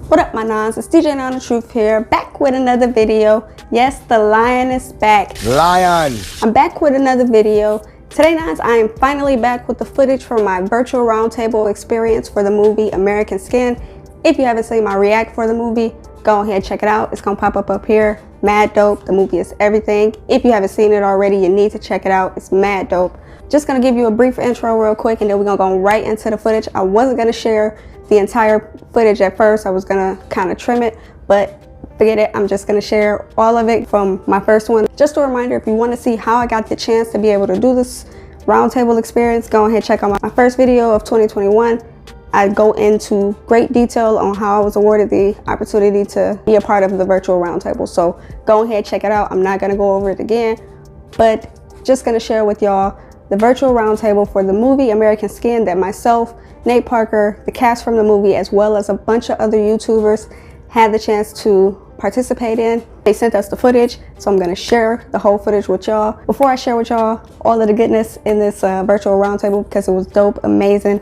What up, my nons? It's DJ Nine the Truth here, back with another video. Yes, the lion is back. Lion! I'm back with another video. Today, nons, I am finally back with the footage from my virtual roundtable experience for the movie American Skin. If you haven't seen my react for the movie, go ahead and check it out. It's gonna pop up here. Mad dope. The movie is everything. If you haven't seen it already, you need to check it out. It's mad dope. Just gonna give you a brief intro real quick, and then we're gonna go right into the footage. I wasn't gonna share the entire footage at first. I was gonna kind of trim it, but forget it. I'm just gonna share all of it from my first one. Just a reminder, if you want to see how I got the chance to be able to do this roundtable experience, go ahead and check out my first video of 2021. I go into great detail on how I was awarded the opportunity to be a part of the virtual roundtable. So go ahead, check it out. I'm not gonna go over it again, but just gonna share with y'all the virtual roundtable for the movie American Skin that myself, Nate Parker, the cast from the movie, as well as a bunch of other YouTubers had the chance to participate in. They sent us the footage, so I'm gonna share the whole footage with y'all. Before I share with y'all all of the goodness in this virtual roundtable, because it was dope, amazing.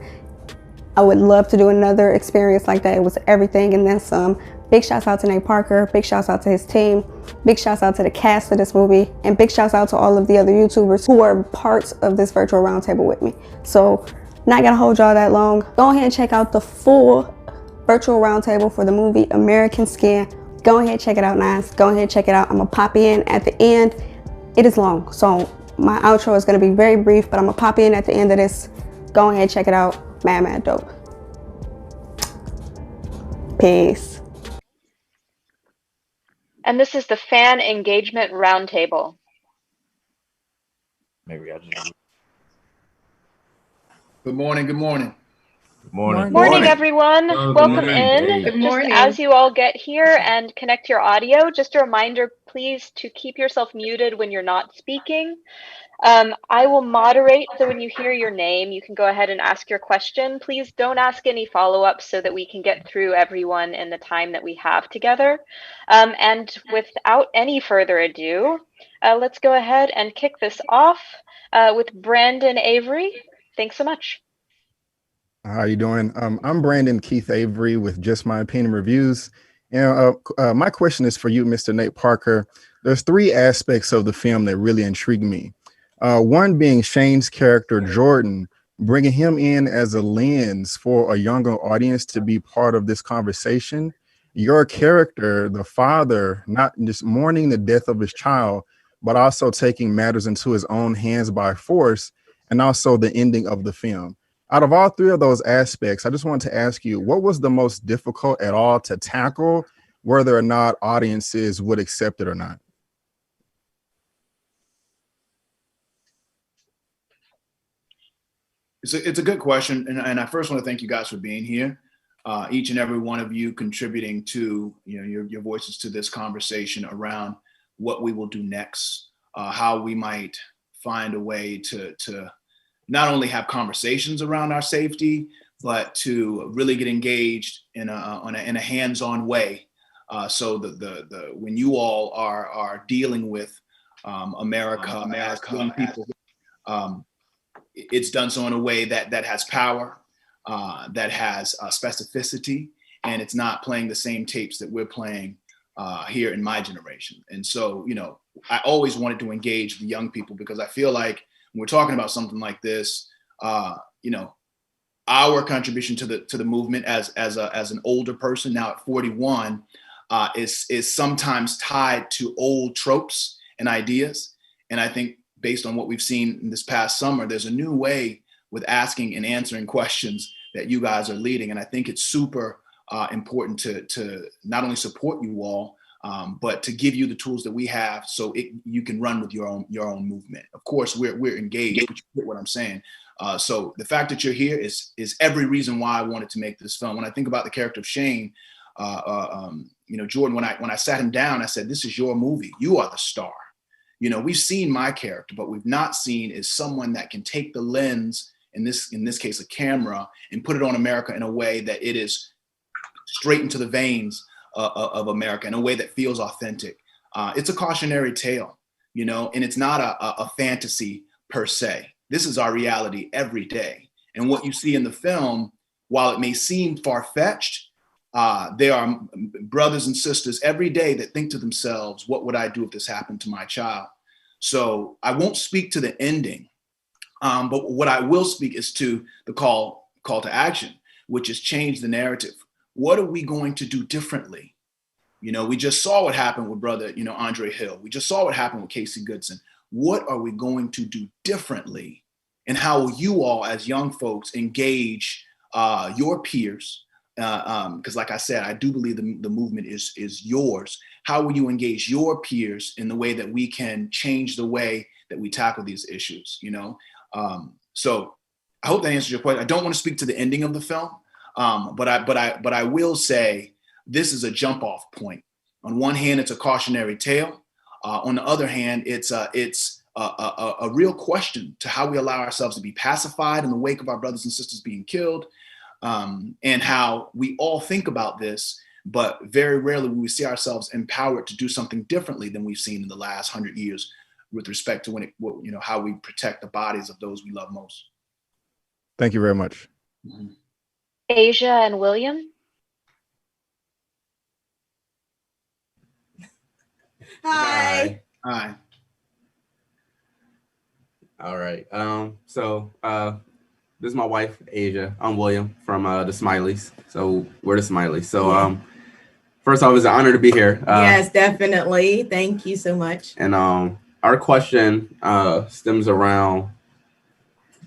I would love to do another experience like that. It was everything and then some. Big shouts out to Nate Parker, big shouts out to his team, big shouts out to the cast of this movie, and big shouts out to all of the other YouTubers who were parts of this virtual roundtable with me. So not gonna hold y'all that long. Go ahead and check out the full virtual roundtable for the movie American Skin. Go ahead and check it out, guys. Go ahead and check it out. I'm gonna pop in at the end. It is long, so my outro is gonna be very brief, but I'm gonna pop in at the end of this. Go ahead and check it out. Mad dope. Peace. And this is the Fan Engagement Roundtable. Maybe I just... Good morning, good morning. Good morning. Morning, everyone. Welcome in. Hey. Good morning. Just as you all get here and connect your audio, just a reminder, please, to keep yourself muted when you're not speaking. I will moderate, so when you hear your name, you can go ahead and ask your question. Please don't ask any follow-ups so that we can get through everyone in the time that we have together. And without any further ado, let's go ahead and kick this off with Brandon Avery. Thanks so much. How you doing? I'm Brandon Keith Avery with Just My Opinion Reviews. And my question is for you, Mr. Nate Parker. There's three aspects of the film that really intrigue me. One being Shane's character, Jordan, bringing him in as a lens for a younger audience to be part of this conversation. Your character, the father, not just mourning the death of his child, but also taking matters into his own hands by force, and also the ending of the film. Out of all three of those aspects, I just wanted to ask you, what was the most difficult at all to tackle, whether or not audiences would accept it or not? It's a good question, and I first want to thank you guys for being here. Each and every one of you contributing to your voices to this conversation around what we will do next, how we might find a way to not only have conversations around our safety, but to really get engaged in a hands-on way. So when you all are dealing with America as young people, it's done so in a way that has power, that has specificity, and it's not playing the same tapes that we're playing here in my generation. And so, I always wanted to engage the young people because I feel like when we're talking about something like this, our contribution to the movement as an older person now at 41 is sometimes tied to old tropes and ideas. And I think based on what we've seen in this past summer, there's a new way with asking and answering questions that you guys are leading. And I think it's super important to not only support you all, but to give you the tools that we have so you can run with your own movement. Of course, we're engaged, but you get what I'm saying. So the fact that you're here is every reason why I wanted to make this film. When I think about the character of Shane, Jordan, when I sat him down, I said, "This is your movie. You are the star." We've seen my character, but we've not seen is someone that can take the lens, in this case, a camera, and put it on America in a way that it is straight into the veins of America in a way that feels authentic. It's a cautionary tale, and it's not a fantasy per se. This is our reality every day. And what you see in the film, while it may seem far-fetched, There are brothers and sisters every day that think to themselves, what would I do if this happened to my child? So I won't speak to the ending, but what I will speak is to the call to action, which is change the narrative. What are we going to do differently? You know, we just saw what happened with brother, Andre Hill. We just saw what happened with Casey Goodson. What are we going to do differently? And how will you all as young folks engage your peers? Because like I said, I do believe the movement is yours. How will you engage your peers in the way that we can change the way that we tackle these issues? So I hope that answers your question. I don't want to speak to the ending of the film, but I will say this is a jump off point. On one hand, it's a cautionary tale. On the other hand, it's a real question to how we allow ourselves to be pacified in the wake of our brothers and sisters being killed, and how we all think about this, but very rarely will we see ourselves empowered to do something differently than we've seen in the last 100 years with respect to how we protect the bodies of those we love most. Thank you very much. Mm-hmm. Asia and William. Hi. Hi. All right. This is my wife, Asia. I'm William from the Smileys. So we're the Smileys. So first off, it's an honor to be here. Yes, definitely. Thank you so much. And our question stems around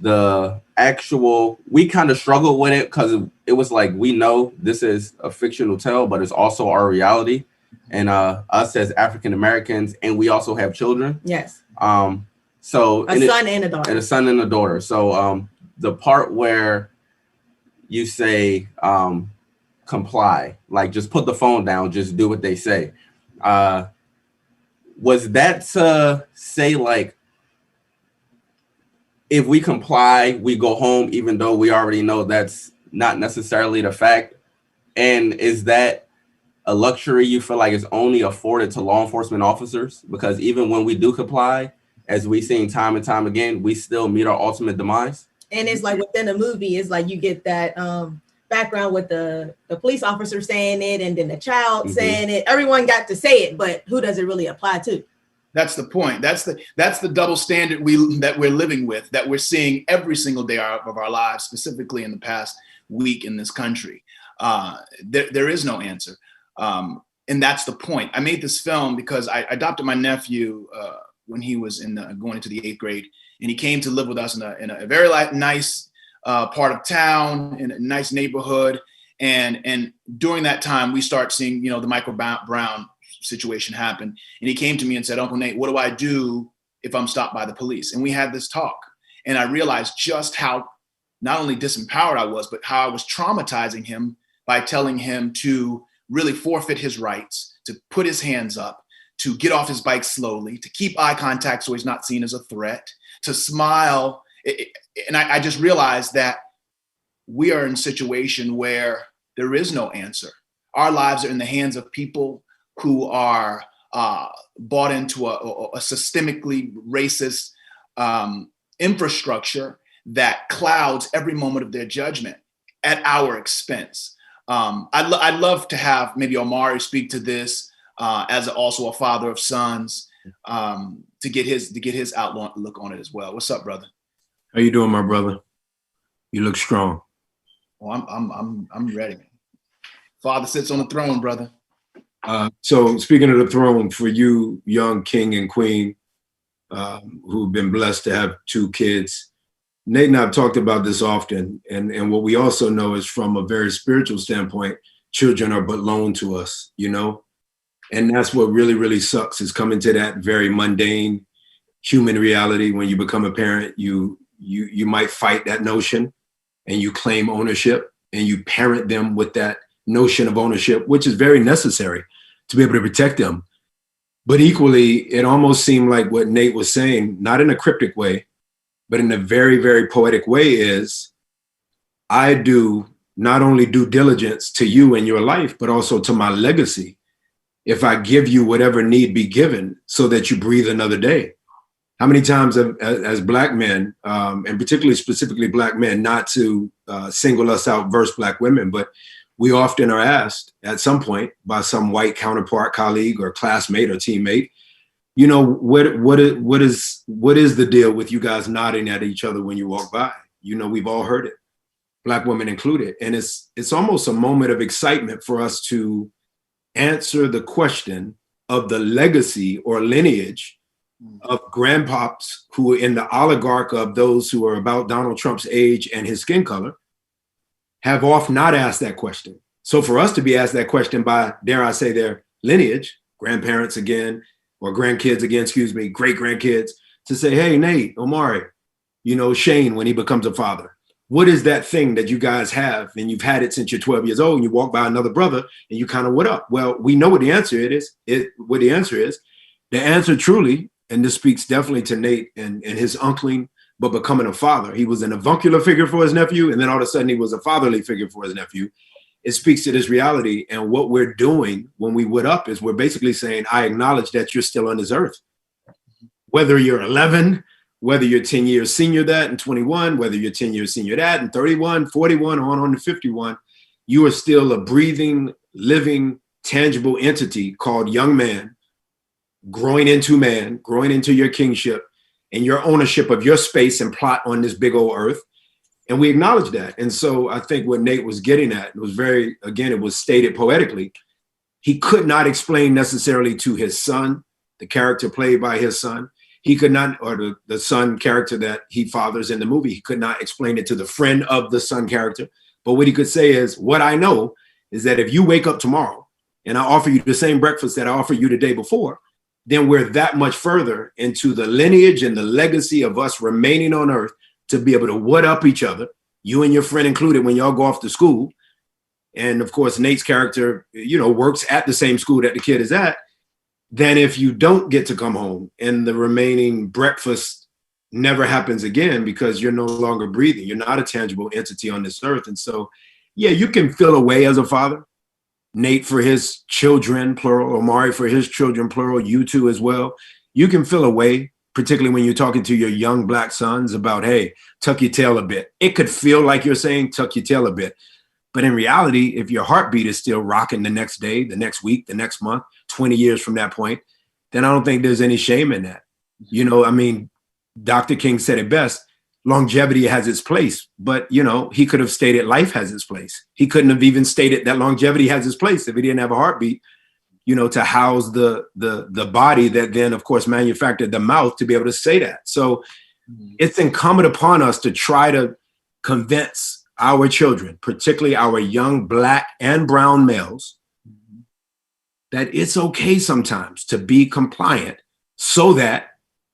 the actual, we kind of struggled with it because it was like, we know this is a fictional tale, but it's also our reality. And us as African Americans, and we also have children. Yes. So a son and a daughter. And a son and a daughter. So the part where you say comply, like just put the phone down, just do what they say. Was that to say like, if we comply, we go home, even though we already know that's not necessarily the fact? And is that a luxury you feel like is only afforded to law enforcement officers? Because even when we do comply, as we've seen time and time again, we still meet our ultimate demise. And it's like within the movie, it's like you get that background with the police officer saying it and then the child saying it. Everyone got to say it, but who does it really apply to? That's the point. That's the double standard that we're living with, that we're seeing every single day of our lives, specifically in the past week in this country. There is no answer. And that's the point. I made this film because I adopted my nephew when he was going into the 8th grade, and he came to live with us in a very nice part of town, in a nice neighborhood. And during that time, we start seeing, the Michael Brown situation happen. And he came to me and said, Uncle Nate, what do I do if I'm stopped by the police? And we had this talk. And I realized just how not only disempowered I was, but how I was traumatizing him by telling him to really forfeit his rights, to put his hands up, to get off his bike slowly, to keep eye contact so he's not seen as a threat, to smile. And I just realized that we are in a situation where there is no answer. Our lives are in the hands of people who are bought into a systemically racist infrastructure that clouds every moment of their judgment at our expense. I'd love to have maybe Omari speak to this as also a father of sons, to get his outlook on it as well. What's up, brother? How you doing, my brother? You look strong. Well, I'm ready. Father sits on the throne, brother. So speaking of the throne, for you, young king and queen, who've been blessed to have 2 kids, Nate and I have talked about this often. And what we also know is from a very spiritual standpoint, children are but loan to us, And that's what really, really sucks, is coming to that very mundane human reality. When you become a parent, you might fight that notion and you claim ownership and you parent them with that notion of ownership, which is very necessary to be able to protect them. But equally, it almost seemed like what Nate was saying, not in a cryptic way, but in a very, very poetic way, is I do not only due diligence to you and your life, but also to my legacy, if I give you whatever need be given so that you breathe another day. How many times as Black men, and particularly specifically Black men, not to single us out versus Black women, but we often are asked at some point by some white counterpart, colleague, or classmate or teammate, you know, what is the deal with you guys nodding at each other when you walk by? You know, we've all heard it, Black women included. And it's almost a moment of excitement for us to answer the question of the legacy or lineage of grandpops who are in the oligarch of those who are about Donald Trump's age and his skin color, have often not asked that question. So for us to be asked that question by, dare I say, their lineage, grandparents again, or grandkids again, excuse me, great grandkids, to say, hey, Nate, Omari, you know, Shane, when he becomes a father, what is that thing that you guys have and you've had it since you're 12 years old and you walk by another brother and you kind of, what up? Well, we know what the answer is. What the answer is. The answer truly, and this speaks definitely to Nate and his uncling, but becoming a father. He was an avuncular figure for his nephew, and then all of a sudden he was a fatherly figure for his nephew. It speaks to this reality. And what we're doing when we would up is we're basically saying, I acknowledge that you're still on this earth. Whether you're 11, whether you're 10 years senior that and 21, whether you're 10 years senior that and 31, 41, on to 51, you are still a breathing, living, tangible entity called young man, growing into your kingship and your ownership of your space and plot on this big old earth. And we acknowledge that. And so I think what Nate was getting at, it was very, again, it was stated poetically. He could not explain necessarily to his son, the character played by his son. He could not, or the son character that he fathers in the movie, he could not explain it to the friend of the son character. But what he could say is, what I know is that if you wake up tomorrow and I offer you the same breakfast that I offered you the day before, then we're that much further into the lineage and the legacy of us remaining on earth to be able to what up each other, you and your friend included, when y'all go off to school. And of course, Nate's character, you know, works at the same school that the kid is at. Then if you don't get to come home and the remaining breakfast never happens again because you're no longer breathing, you're not a tangible entity on this earth. And so, yeah, you can feel a way as a father. Nate for his children, plural, Omari for his children, plural, you too as well. You can feel a way, particularly when you're talking to your young Black sons about, hey, tuck your tail a bit. It could feel like you're saying tuck your tail a bit. But in reality, if your heartbeat is still rocking the next day, the next week, the next month, 20 years from that point, then I don't think there's any shame in that. You know, I mean, Dr. King said it best. Longevity has its place, but you know, he could have stated life has its place. He couldn't have even stated that longevity has its place if he didn't have a heartbeat, you know, to house the body that then of course manufactured the mouth to be able to say that. So it's incumbent upon us to try to convince our children, particularly our young Black and brown males, that it's okay sometimes to be compliant so that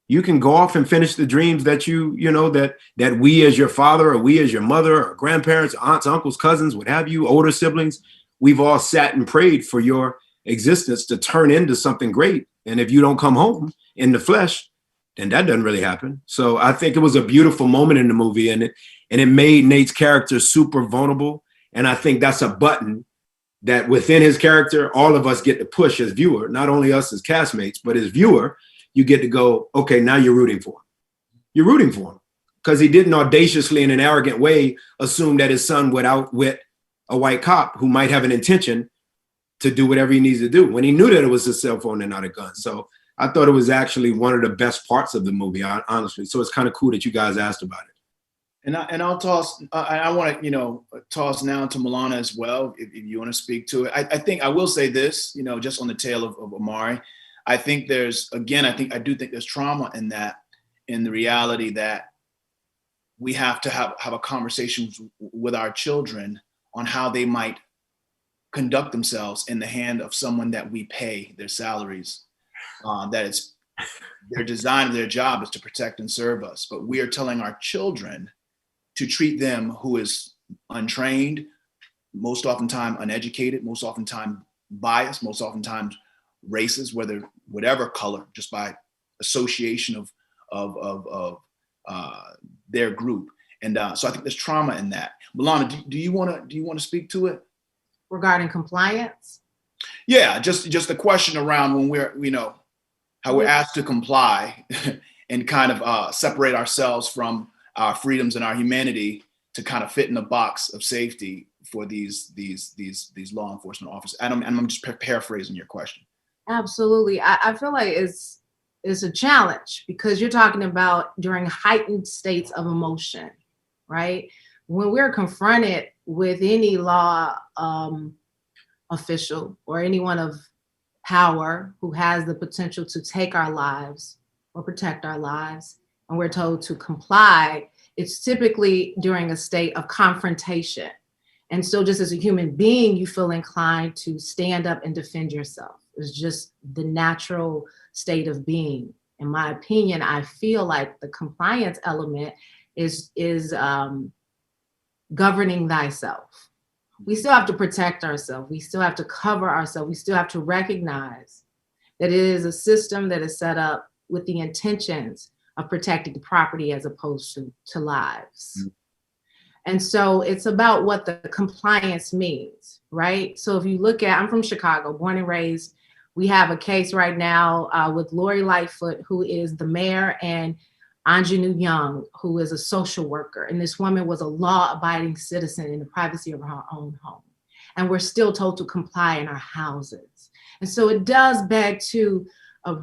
you can go off and finish the dreams that you know, that we as your father or we as your mother or grandparents, aunts, uncles, cousins, what have you, older siblings, we've all sat and prayed for your existence to turn into something great. And if you don't come home in the flesh, then that doesn't really happen. So I think it was a beautiful moment in the movie, and it made Nate's character super vulnerable. And I think that's a button that within his character, all of us get to push as viewer, not only us as castmates, but as viewer, you get to go, okay, now you're rooting for him. You're rooting for him because he didn't audaciously in an arrogant way assume that his son would outwit a white cop who might have an intention to do whatever he needs to do when he knew that it was a cell phone and not a gun. So I thought it was actually one of the best parts of the movie, honestly. So it's kind of cool that you guys asked about it. And I'll toss, I want to, you know, toss now to Milana as well, if you want to speak to it. I think I will say this, you know, just on the tail of Omari. I think there's, again, I do think there's trauma in that, in the reality that we have to have a conversation with our children on how they might conduct themselves in the hand of someone that we pay their salaries, that it's their design of their job is to protect and serve us. But we are telling our children to treat them who is untrained, most oftentimes uneducated, most oftentimes biased, most oftentimes racist, whatever color, just by association of their group. And so I think there's trauma in that. Milana, do you want to speak to it regarding compliance? Yeah, just the question around when we're, you know, how we're asked to comply and kind of separate ourselves from our freedoms and our humanity to kind of fit in the box of safety for these law enforcement officers? And I'm just paraphrasing your question. Absolutely. I feel like it's a challenge because you're talking about during heightened states of emotion, right? When we're confronted with any law official or anyone of power who has the potential to take our lives or protect our lives, and we're told to comply, it's typically during a state of confrontation. And so just as a human being, you feel inclined to stand up and defend yourself. It's just the natural state of being. In my opinion, I feel like the compliance element is governing thyself. We still have to protect ourselves. We still have to cover ourselves. We still have to recognize that it is a system that is set up with the intentions of protecting property as opposed to lives. Mm-hmm. And so it's about what the compliance means, right? So if you look at, I'm from Chicago, born and raised. We have a case right now with Lori Lightfoot, who is the mayor, and Anjanou Young, who is a social worker. And this woman was a law-abiding citizen in the privacy of her own home. And we're still told to comply in our houses. And so it does beg to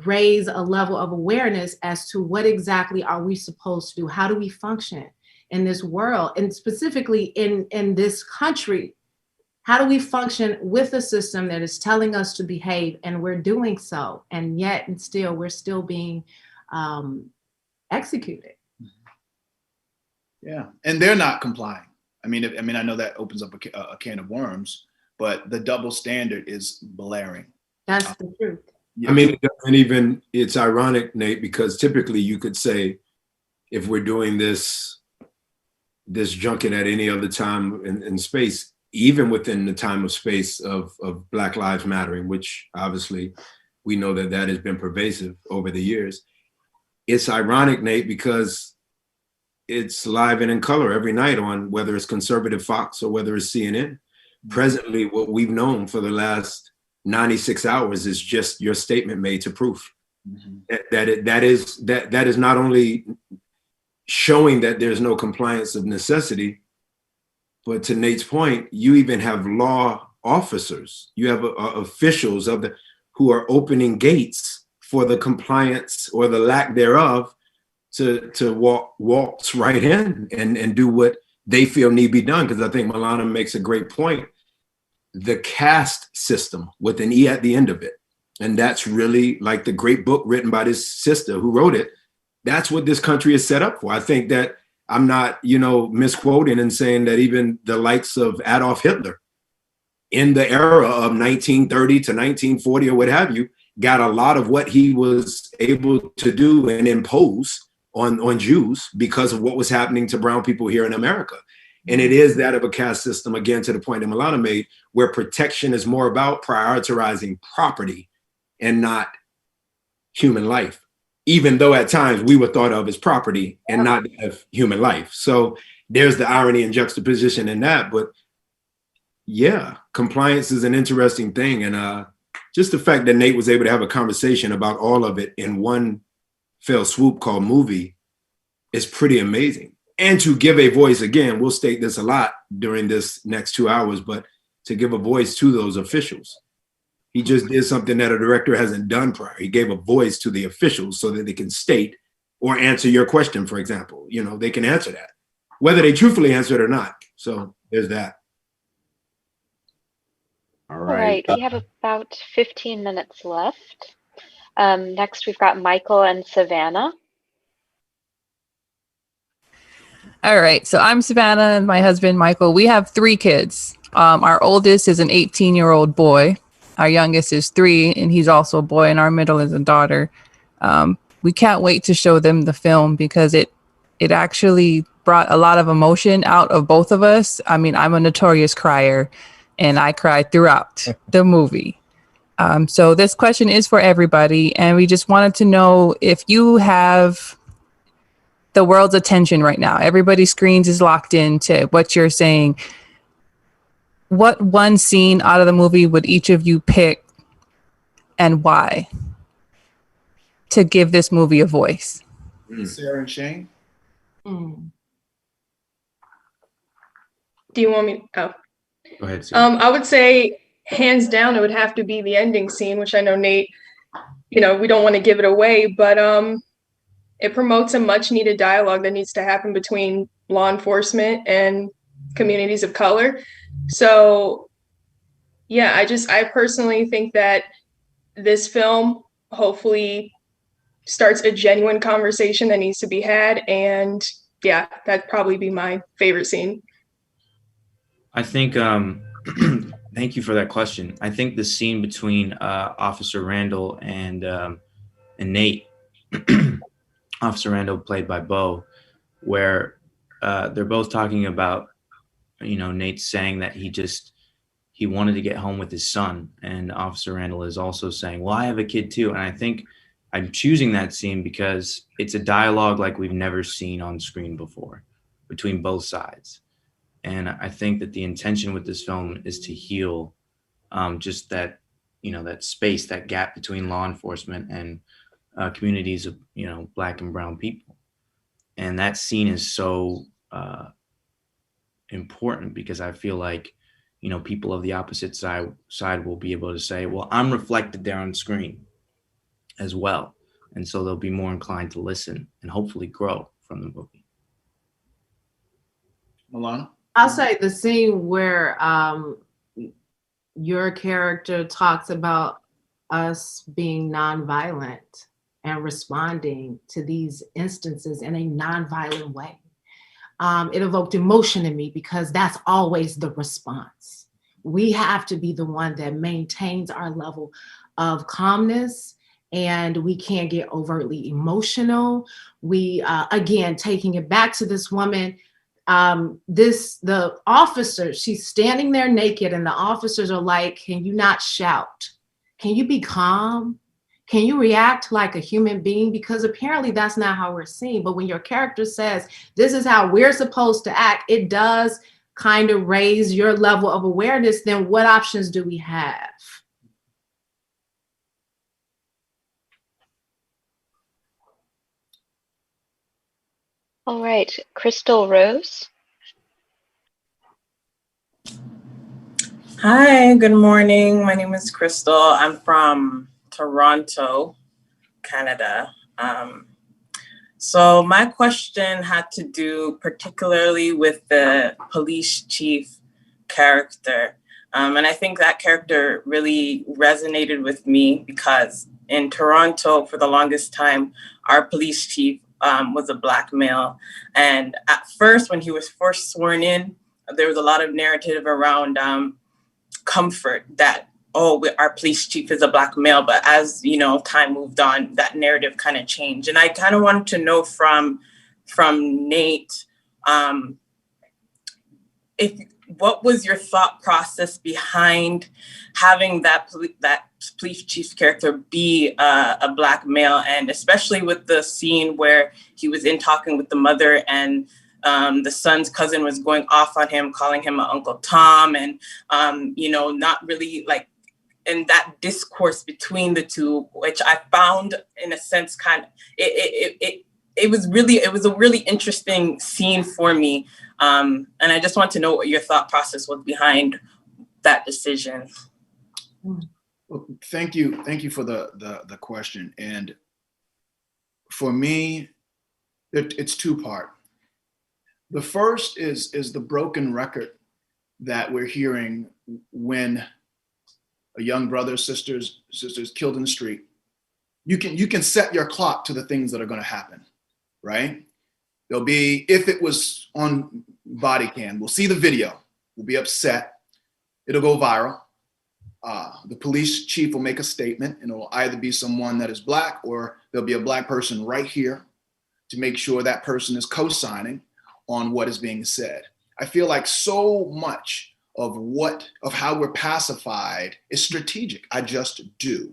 raise a level of awareness as to what exactly are we supposed to do? How do we function in this world? And specifically in this country, how do we function with a system that is telling us to behave and we're doing so, and yet and still we're still being executed? Yeah, and they're not complying. I mean, I know that opens up a can of worms, but the double standard is blaring. That's the truth. Yeah. I mean, it doesn't even, it's ironic, Nate, because typically you could say, if we're doing this junket at any other time in space, even within the time of space of Black Lives Mattering, which obviously we know that has been pervasive over the years. It's ironic, Nate, because it's live and in color every night on whether it's conservative Fox or whether it's CNN. Presently, what we've known for the last 96 hours is just your statement made to proof. Mm-hmm. That is not only showing that there's no compliance of necessity, but to Nate's point, you even have law officers, you have officials who are opening gates for the compliance or the lack thereof to waltz right in and do what they feel need be done. Because I think Milana makes a great point. The caste system with an E at the end of it. And that's really like the great book written by this sister who wrote it. That's what this country is set up for. I think that I'm not, misquoting and saying that even the likes of Adolf Hitler in the era of 1930 to 1940 or what have you, got a lot of what he was able to do and impose on Jews because of what was happening to brown people here in America. And it is that of a caste system, again, to the point that Milana made, where protection is more about prioritizing property and not human life, even though at times we were thought of as property and not as human life. So there's the irony and juxtaposition in that. But yeah, compliance is an interesting thing. And just the fact that Nate was able to have a conversation about all of it in one fell swoop called movie is pretty amazing. And to give a voice, again, we'll state this a lot during this next 2 hours, but to give a voice to those officials. He just did something that a director hasn't done prior. He gave a voice to the officials so that they can state or answer your question, for example. They can answer that, whether they truthfully answer it or not. So there's that. All right. We have about 15 minutes left. Next, we've got Michael and Savannah. All right. So I'm Savannah and my husband, Michael. We have 3 kids. Our oldest is an 18-year-old boy. Our youngest is 3, and he's also a boy, and our middle is a daughter. We can't wait to show them the film because it actually brought a lot of emotion out of both of us. I mean, I'm a notorious crier, and I cried throughout the movie. So this question is for everybody, and we just wanted to know if you have the world's attention right now. Everybody's screens is locked into what you're saying. What one scene out of the movie would each of you pick and why to give this movie a voice? Sarah and Shane? Do you want me? Oh. Go ahead, Sue. I would say hands down, it would have to be the ending scene, which I know Nate, we don't want to give it away, but it promotes a much needed dialogue that needs to happen between law enforcement and communities of color. So yeah, I personally think that this film hopefully starts a genuine conversation that needs to be had. And yeah, that'd probably be my favorite scene. I think, thank you for that question. I think the scene between Officer Randall and Nate, Officer Randall played by Bo, where they're both talking about, Nate saying that he wanted to get home with his son. And Officer Randall is also saying, well, I have a kid too. And I think I'm choosing that scene because it's a dialogue like we've never seen on screen before between both sides. And I think that the intention with this film is to heal just that, that space, that gap between law enforcement and communities of, Black and brown people. And that scene is so important because I feel like, people of the opposite side will be able to say, well, I'm reflected there on screen as well. And so they'll be more inclined to listen and hopefully grow from the movie. Milana? I'll say the scene where your character talks about us being nonviolent and responding to these instances in a nonviolent way. It evoked emotion in me because that's always the response. We have to be the one that maintains our level of calmness, and we can't get overtly emotional. We, again, taking it back to this woman, the officer, she's standing there naked and the officers are like, can you not shout? Can you be calm? Can you react like a human being? Because apparently that's not how we're seen. But when your character says, this is how we're supposed to act, it does kind of raise your level of awareness. Then what options do we have? All right, Crystal Rose. Hi, good morning. My name is Crystal. I'm from Toronto, Canada. So my question had to do particularly with the police chief character. And I think that character really resonated with me because in Toronto, for the longest time, our police chief was a Black male. And at first, when he was first sworn in, there was a lot of narrative around comfort that, our police chief is a Black male. But as time moved on, that narrative kind of changed. And I kind of wanted to know from Nate, what was your thought process behind having that police chief character be a Black male, and especially with the scene where he was in talking with the mother and the son's cousin was going off on him, calling him Uncle Tom, and not really like in that discourse between the two, which I found in a sense it was a really interesting scene for me. And I just want to know what your thought process was behind that decision. Well, thank you for the question. And for me, it's two-part. The first is the broken record that we're hearing when a young brother, sisters killed in the street. You can set your clock to the things that are going to happen, right? There'll be, if it was on body cam, we'll see the video, we'll be upset, it'll go viral. The police chief will make a statement, and it'll either be someone that is Black or there'll be a Black person right here to make sure that person is co-signing on what is being said. I feel like so much of how we're pacified is strategic. I just do.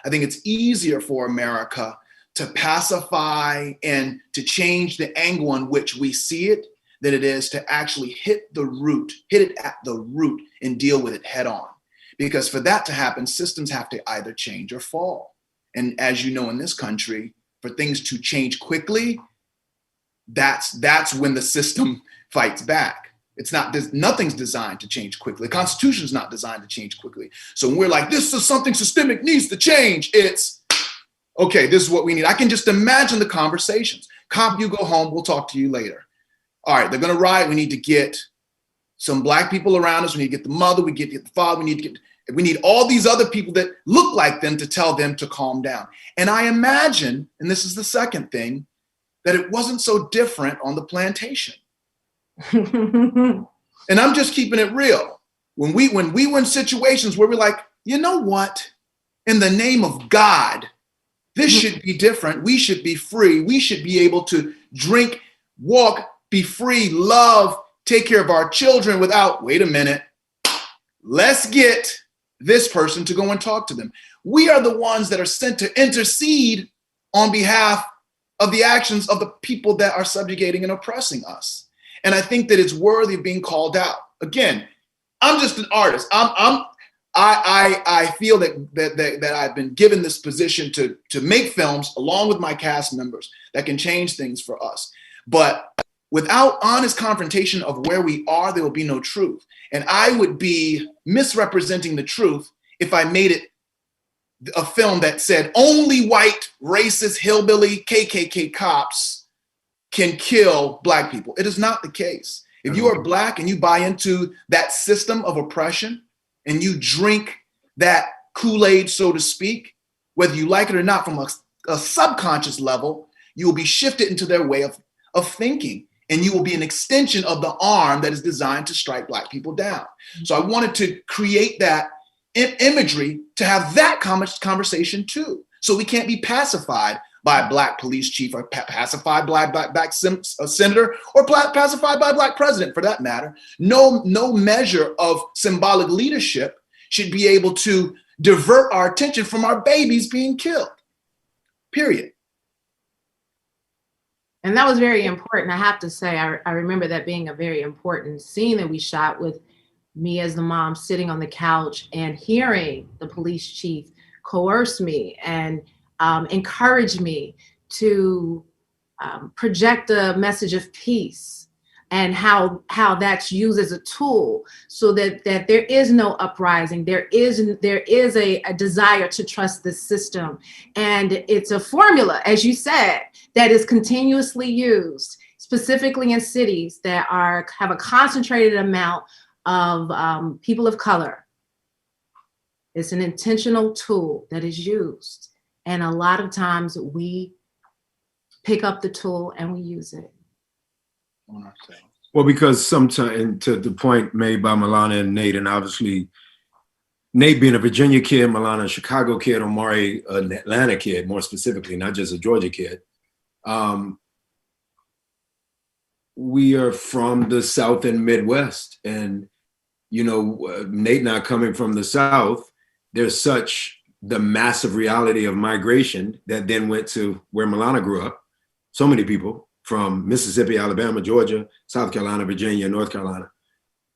I think it's easier for America to pacify and to change the angle in which we see it than it is to actually hit it at the root and deal with it head on. Because for that to happen, systems have to either change or fall. And as you know, in this country, for things to change quickly, that's when the system fights back. Nothing's designed to change quickly. The Constitution's not designed to change quickly. So when we're like, this is something systemic needs to change, it's, okay, this is what we need. I can just imagine the conversations. Cop, you go home, we'll talk to you later. All right, they're gonna riot, we need to get some Black people around us, we need to get the mother, we get the father, we need all these other people that look like them to tell them to calm down. And I imagine, and this is the second thing, that it wasn't so different on the plantation. And I'm just keeping it real. When we were in situations where we're like, you know what? In the name of God, this should be different. We should be free. We should be able to drink, walk, be free, love, take care of our children without, wait a minute, let's get this person to go and talk to them. We are the ones that are sent to intercede on behalf of the actions of the people that are subjugating and oppressing us. And I think that it's worthy of being called out. Again, I'm just an artist. I feel that I've been given this position to make films along with my cast members that can change things for us. But without honest confrontation of where we are, there will be no truth. And I would be misrepresenting the truth if I made it a film that said only white, racist, hillbilly, KKK cops can kill Black people. It is not the case. If you are Black and you buy into that system of oppression and you drink that Kool-Aid, so to speak, whether you like it or not, from a subconscious level, you will be shifted into their way of thinking. And you will be an extension of the arm that is designed to strike Black people down. So I wanted to create that imagery to have that conversation too. So we can't be pacified by a Black police chief, or pacified by a Black senator, or pacified by a Black president for that matter. No measure of symbolic leadership should be able to divert our attention from our babies being killed, period. And that was very important. I have to say, I remember that being a very important scene that we shot, with me as the mom sitting on the couch and hearing the police chief coerce me and encourage me to project a message of peace, and how that's used as a tool so that there is no uprising. There is a desire to trust the system. And it's a formula, as you said, that is continuously used, specifically in cities that have a concentrated amount of people of color. It's an intentional tool that is used. And a lot of times we pick up the tool and we use it. Well, because sometimes, and to the point made by Milana and Nate, and obviously Nate being a Virginia kid, Milana a Chicago kid, Omari an Atlanta kid, more specifically, not just a Georgia kid. We are from the South and Midwest, and Nate not coming from the South, there's such the massive reality of migration that then went to where Milana grew up. So many people from Mississippi, Alabama, Georgia, South Carolina, Virginia, North Carolina.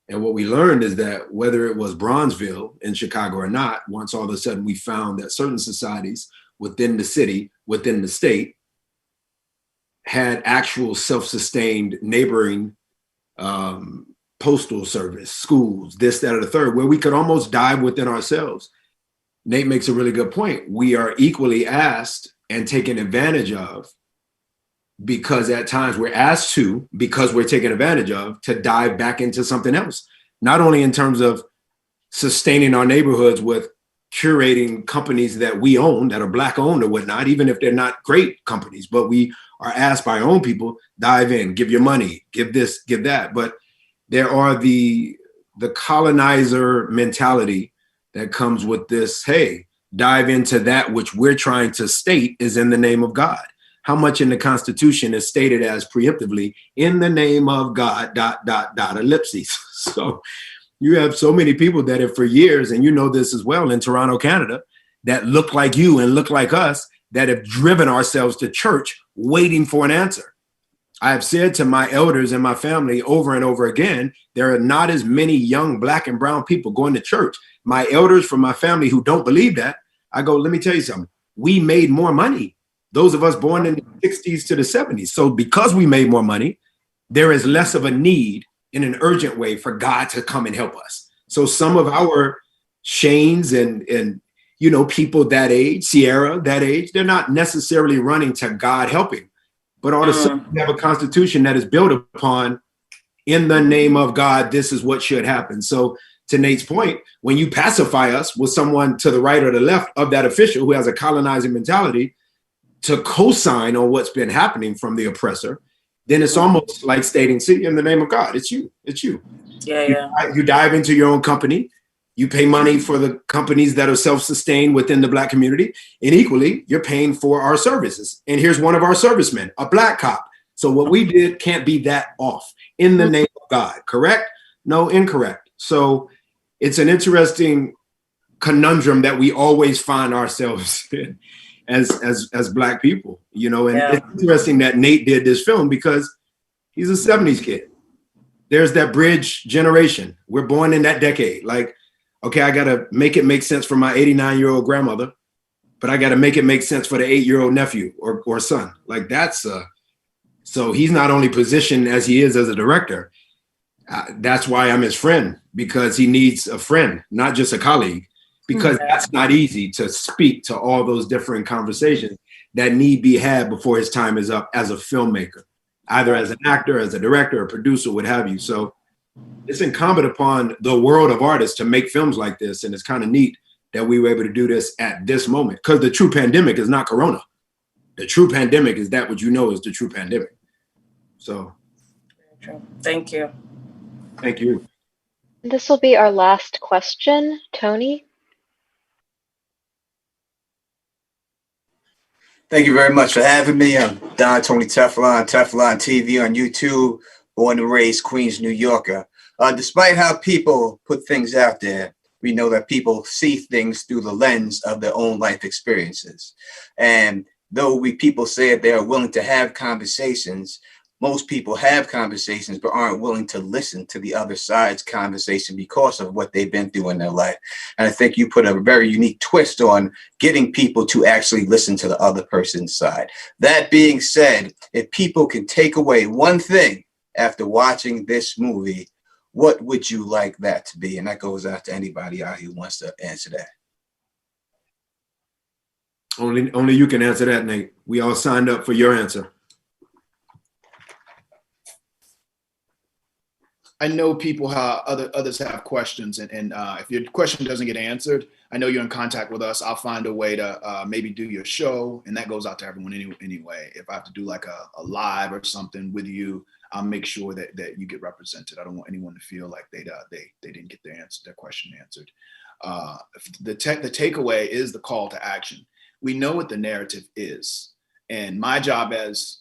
And what we learned is that whether it was Bronzeville in Chicago or not, once all of a sudden we found that certain societies within the city, within the state, had actual self-sustained neighboring postal service, schools, this, that, or the third, where we could almost dive within ourselves. Nate makes a really good point. We are equally asked and taken advantage of, because at times we're asked to, because we're taken advantage of, to dive back into something else. Not only in terms of sustaining our neighborhoods with curating companies that we own, that are Black owned or whatnot, even if they're not great companies, but we are asked by our own people, dive in, give your money, give this, give that. But there are the colonizer mentality that comes with this, hey, dive into that which we're trying to state is in the name of God. How much in the Constitution is stated as preemptively, in the name of God, ... ellipses. So you have so many people that have for years, and you know this as well in Toronto, Canada, that look like you and look like us, that have driven ourselves to church waiting for an answer. I have said to my elders and my family over and over again, there are not as many young Black and brown people going to church. My elders from my family who don't believe that, I go, let me tell you something. We made more money. Those of us born in the 60s to the 70s. So because we made more money, there is less of a need in an urgent way for God to come and help us. So some of our Shanes and you know, people that age, Sierra, that age, they're not necessarily running to God helping, but all of a sudden we have a constitution that is built upon, in the name of God, this is what should happen. So to Nate's point, when you pacify us with someone to the right or the left of that official who has a colonizing mentality to co-sign on what's been happening from the oppressor, then it's almost like stating, see, in the name of God, it's you, it's you. Yeah. You dive into your own company. You pay money for the companies that are self-sustained within the Black community. And equally, you're paying for our services. And here's one of our servicemen, a Black cop. So what we did can't be that off. In the name of God, correct? No, incorrect. So it's an interesting conundrum that we always find ourselves in as Black people, you know, and it's interesting that Nate did this film because he's a 70s kid. There's that bridge generation. We're born in that decade. Like, okay, I got to make it make sense for my 89-year-old grandmother, but I got to make it make sense for the 8-year-old nephew or son. Like that's, so he's not only positioned as he is as a director, that's why I'm his friend, because he needs a friend, not just a colleague, because that's not easy to speak to all those different conversations that need be had before his time is up as a filmmaker, either as an actor, as a director, a producer, what have you. So it's incumbent upon the world of artists to make films like this. And it's kind of neat that we were able to do this at this moment, because the true pandemic is not Corona. The true pandemic is that what you know is the true pandemic. So. Thank you. Thank you. This will be our last question. Tony? Thank you very much for having me. I'm Don Tony Teflon TV on YouTube, born and raised Queens, New Yorker. Despite how people put things out there, we know that people see things through the lens of their own life experiences. And though people say that they are willing to have conversations, most people have conversations but aren't willing to listen to the other side's conversation because of what they've been through in their life. And I think you put a very unique twist on getting people to actually listen to the other person's side. That being said, if people can take away one thing after watching this movie, what would you like that to be? And that goes out to anybody out who wants to answer that. Only you can answer that, Nate. We all signed up for your answer. I know people others have questions, and if your question doesn't get answered, I know you're in contact with us. I'll find a way to maybe do your show, and that goes out to everyone anyway. If I have to do like a live or something with you, I'll make sure that you get represented. I don't want anyone to feel like they didn't get their question answered. The takeaway is the call to action. We know what the narrative is, and my job as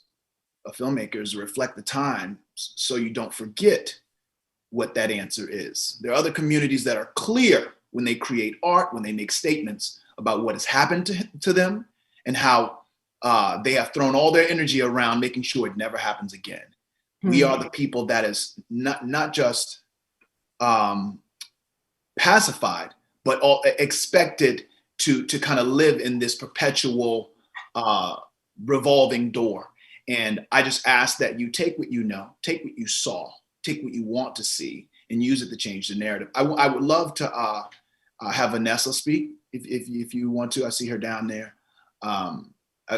a filmmaker is to reflect the time so you don't forget what that answer is. There are other communities that are clear when they create art, when they make statements about what has happened to them and how they have thrown all their energy around making sure it never happens again. We are the people that is not just pacified, but all expected to kind of live in this perpetual revolving door. And I just ask that you take what you know, take what you saw, take what you want to see, and use it to change the narrative. I would love to have Vanessa speak if you want to. I see her down there.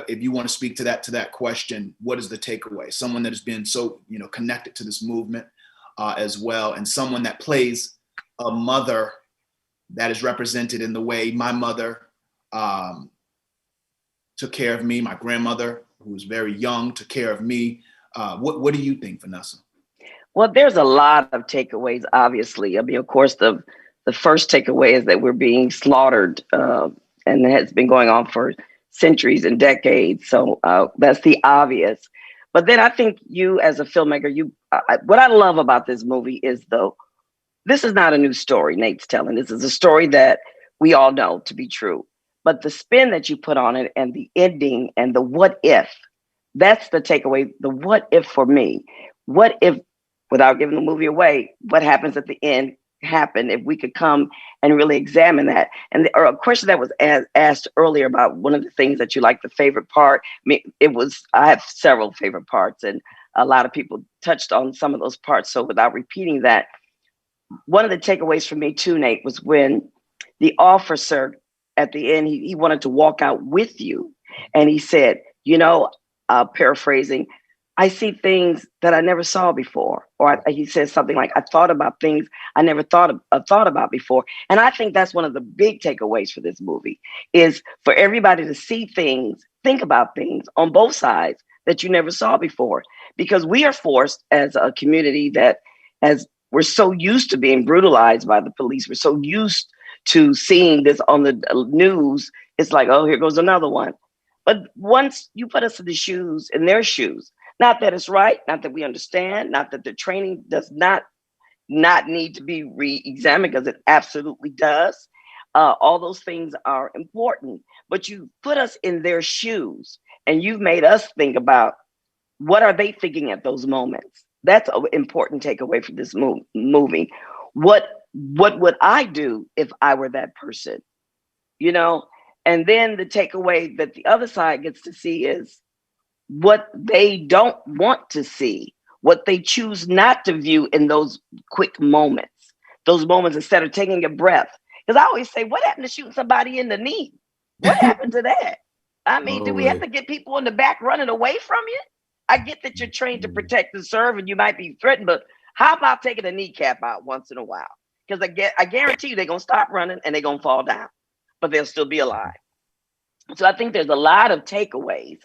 If you want to speak to that question, what is the takeaway? Someone that has been so connected to this movement as well, and someone that plays a mother that is represented in the way my mother took care of me. My grandmother, who was very young, took care of me. What do you think, Vanessa? Well, there's a lot of takeaways, obviously. I mean, of course, the first takeaway is that we're being slaughtered, and it has been going on for centuries and decades. So that's the obvious. But then I think you, as a filmmaker, what I love about this movie is, though, this is not a new story Nate's telling. This is a story that we all know to be true. But the spin that you put on it and the ending and the what if, that's the takeaway. The what if for me. What if, without giving the movie away, what happens at the end happened, if we could come and really examine that. And a question that was asked earlier about one of the things that you like, the favorite part. I mean, I have several favorite parts, and a lot of people touched on some of those parts. So without repeating that, one of the takeaways for me too, Nate, was when the officer at the end, he wanted to walk out with you. And he said, you know, paraphrasing, I see things that I never saw before. Or he said something like, I thought about things I never thought about before. And I think that's one of the big takeaways for this movie, is for everybody to see things, think about things on both sides that you never saw before. Because we are forced as a community that, as we're so used to being brutalized by the police, we're so used to seeing this on the news. It's like, oh, here goes another one. But once you put us in their shoes, not that it's right, not that we understand, not that the training does not need to be re-examined, because it absolutely does. All those things are important, but you put us in their shoes and you've made us think about, what are they thinking at those moments? That's an important takeaway from this movie. What would I do if I were that person? You know? And then the takeaway that the other side gets to see is what they don't want to see, what they choose not to view in those quick moments, those moments instead of taking a breath. Because I always say, what happened to shooting somebody in the knee? What happened to that? I mean, do we have to get people in the back running away from you? I get that you're trained to protect and serve and you might be threatened, but how about taking a kneecap out once in a while? Because I guarantee you they're going to stop running and they're going to fall down, but they'll still be alive. So I think there's a lot of takeaways,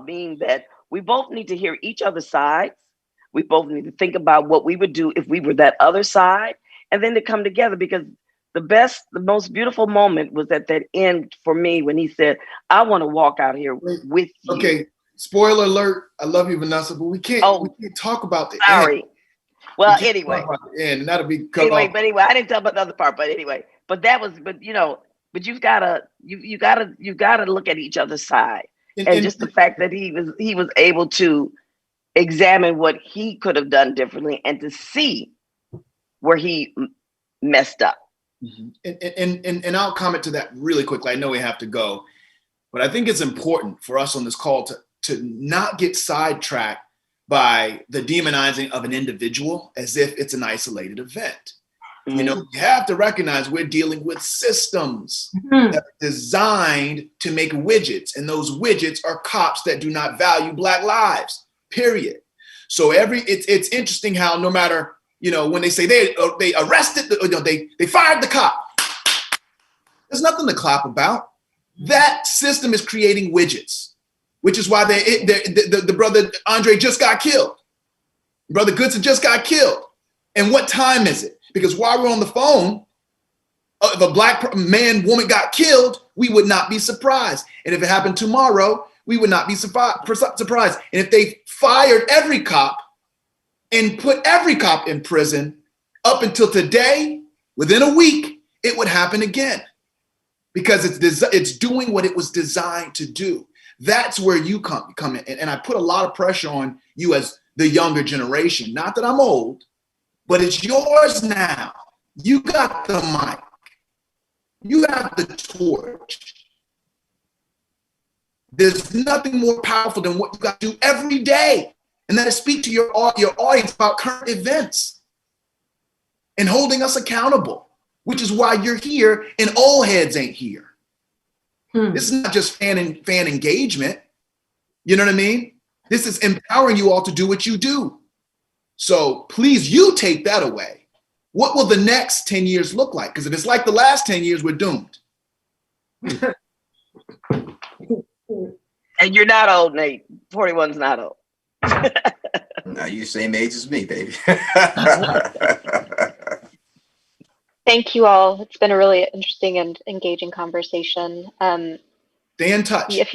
being that we both need to hear each other's sides. We both need to think about what we would do if we were that other side, and then to come together, because the most beautiful moment was at that end for me when he said, I want to walk out here with you. Okay, spoiler alert. I love you, Vanessa, but we can't talk about the end. Well, anyway. And that'll be cut anyway, off. But anyway, I didn't tell about the other part, but anyway. But you've gotta look at each other's side. And just the fact that he was able to examine what he could have done differently and to see where he messed up. Mm-hmm. And I'll comment to that really quickly. I know we have to go, but I think it's important for us on this call to not get sidetracked by the demonizing of an individual as if it's an isolated event. Mm-hmm. You know, you have to recognize we're dealing with systems that are designed to make widgets, and those widgets are cops that do not value Black lives, period. So it's interesting how no matter, you know, when they say they arrested, they fired the cop, there's nothing to clap about. That system is creating widgets, which is why the brother Andre just got killed. Brother Goodson just got killed. And what time is it? Because while we're on the phone, if a Black man, woman got killed, we would not be surprised. And if it happened tomorrow, we would not be surprised. And if they fired every cop and put every cop in prison up until today, within a week, it would happen again. Because it's doing what it was designed to do. That's where you come in. And I put a lot of pressure on you as the younger generation. Not that I'm old, but it's yours now. You got the mic. You have the torch. There's nothing more powerful than what you got to do every day. And that is speak to your audience about current events and holding us accountable, which is why you're here and old heads ain't here. This is not just fan engagement. You know what I mean? This is empowering you all to do what you do. So please, you take that away. What will the next 10 years look like? Because if it's like the last 10 years, we're doomed. And you're not old, Nate. 41's not old. No, you're the same age as me, baby. Thank you all. It's been a really interesting and engaging conversation. Stay in touch. If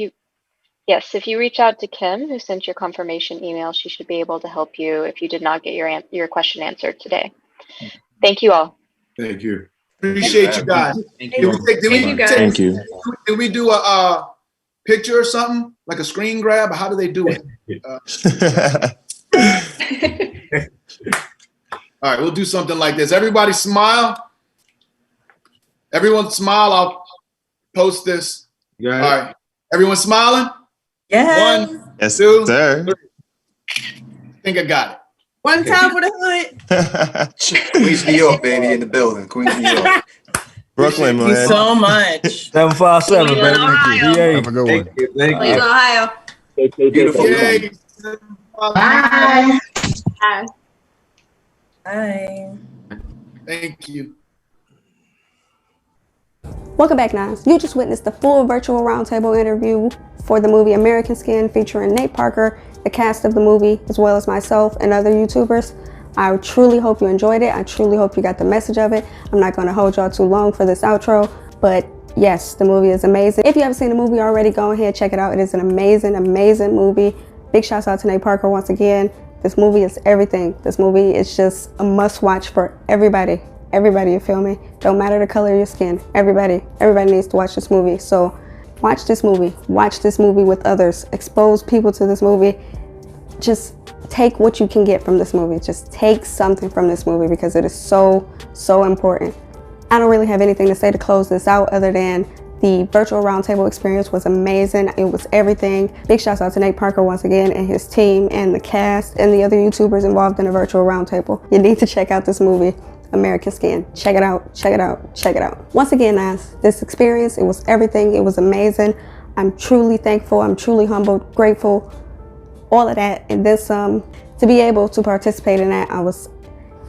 you reach out to Kim, who sent your confirmation email, she should be able to help you if you did not get your question answered today. Thank you all. Thank you. Appreciate you guys. Thank you. Thank you. Did we do a picture or something, like a screen grab? How do they do it? All right, we'll do something like this. Everybody smile. Everyone smile. I'll post this. All right. Everyone smiling? Yes. 1, Yes, 2, sir. 3. I think I got it. One time for the hood. Queens, New York, baby, in the building. Queens, New York. Brooklyn, Thank you man. so much. 757, Cleveland, baby. Ohio. VA. Have a good one. Thank you. Cleveland, Ohio. Beautiful. Yay. Bye. Bye. Bye. Thank you. Welcome back, Nines. You just witnessed the full virtual roundtable interview for the movie American Skin featuring Nate Parker, the cast of the movie, as well as myself and other YouTubers. I truly hope you enjoyed it. I truly hope you got the message of it. I'm not going to hold y'all too long for this outro, but yes, the movie is amazing. If you haven't seen the movie already, go ahead, check it out. It is an amazing, amazing movie. Big shouts out to Nate Parker once again. This movie is everything. This movie is just a must watch for everybody. Everybody, you feel me? Don't matter the color of your skin. Everybody needs to watch this movie. So watch this movie. Watch this movie with others. Expose people to this movie. Just take what you can get from this movie. Just take something from this movie because it is so, so important. I don't really have anything to say to close this out other than the virtual roundtable experience was amazing. It was everything. Big shouts out to Nate Parker once again and his team and the cast and the other YouTubers involved in the virtual roundtable. You need to check out this movie, American Skin. Check it out, check it out, check it out. Once again, guys, this experience, it was everything. It was amazing. I'm truly thankful. I'm truly humbled, grateful, all of that. And then some, to be able to participate in that,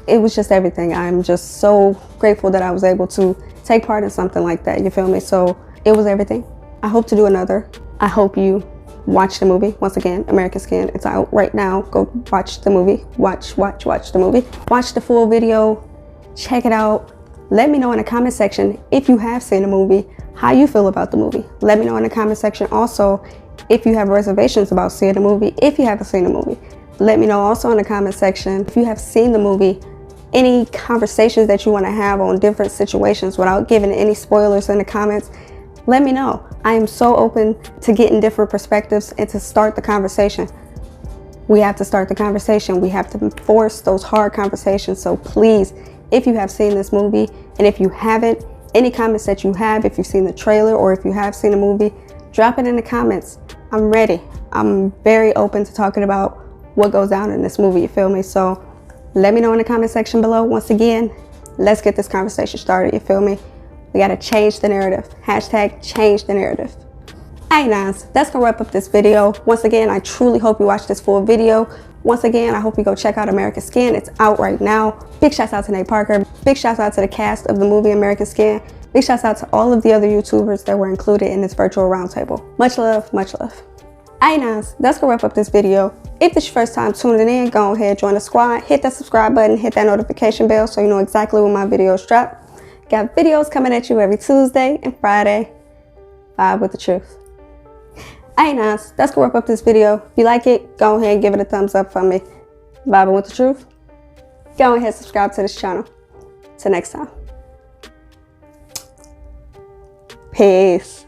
it was just everything. I'm just so grateful that I was able to take part in something like that, you feel me? So it was everything. I hope to do another. I hope you watch the movie. Once again, American Skin, it's out right now. Go watch the movie. Watch the movie. Watch the full video. Check it out. Let me know in the comment section if you have seen the movie, how you feel about the movie. Let me know in the comment section also if you have reservations about seeing the movie, if you haven't seen the movie. Let me know also in the comment section if you have seen the movie, any conversations that you want to have on different situations without giving any spoilers in the comments. Let me know. I am so open to getting different perspectives and to start the conversation. We have to start the conversation. We have to force those hard conversations. So please, if you have seen this movie, and if you haven't, any comments that you have, if you've seen the trailer or if you have seen the movie, drop it in the comments. I'm ready. I'm very open to talking about what goes down in this movie, you feel me? So let me know in the comment section below. Once again, let's get this conversation started, you feel me? We gotta change the narrative. Hashtag change the narrative. Hey guys, that's gonna wrap up this video. Once again, I truly hope you watch this full video. Once again, I hope you go check out American Skin. It's out right now. Big shouts out to Nate Parker. Big shouts out to the cast of the movie American Skin. Big shouts out to all of the other YouTubers that were included in this virtual roundtable. Much love, much love. Hey guys, that's gonna wrap up this video. If this is your first time tuning in, go ahead, join the squad, hit that subscribe button, hit that notification bell so you know exactly when my videos drop. Got videos coming at you every Tuesday and Friday. Vibe with the truth. Hey guys, that's gonna wrap up this video. If you like it, go ahead and give it a thumbs up for me. Vibing with the truth. Go ahead and subscribe to this channel. Till next time. Peace.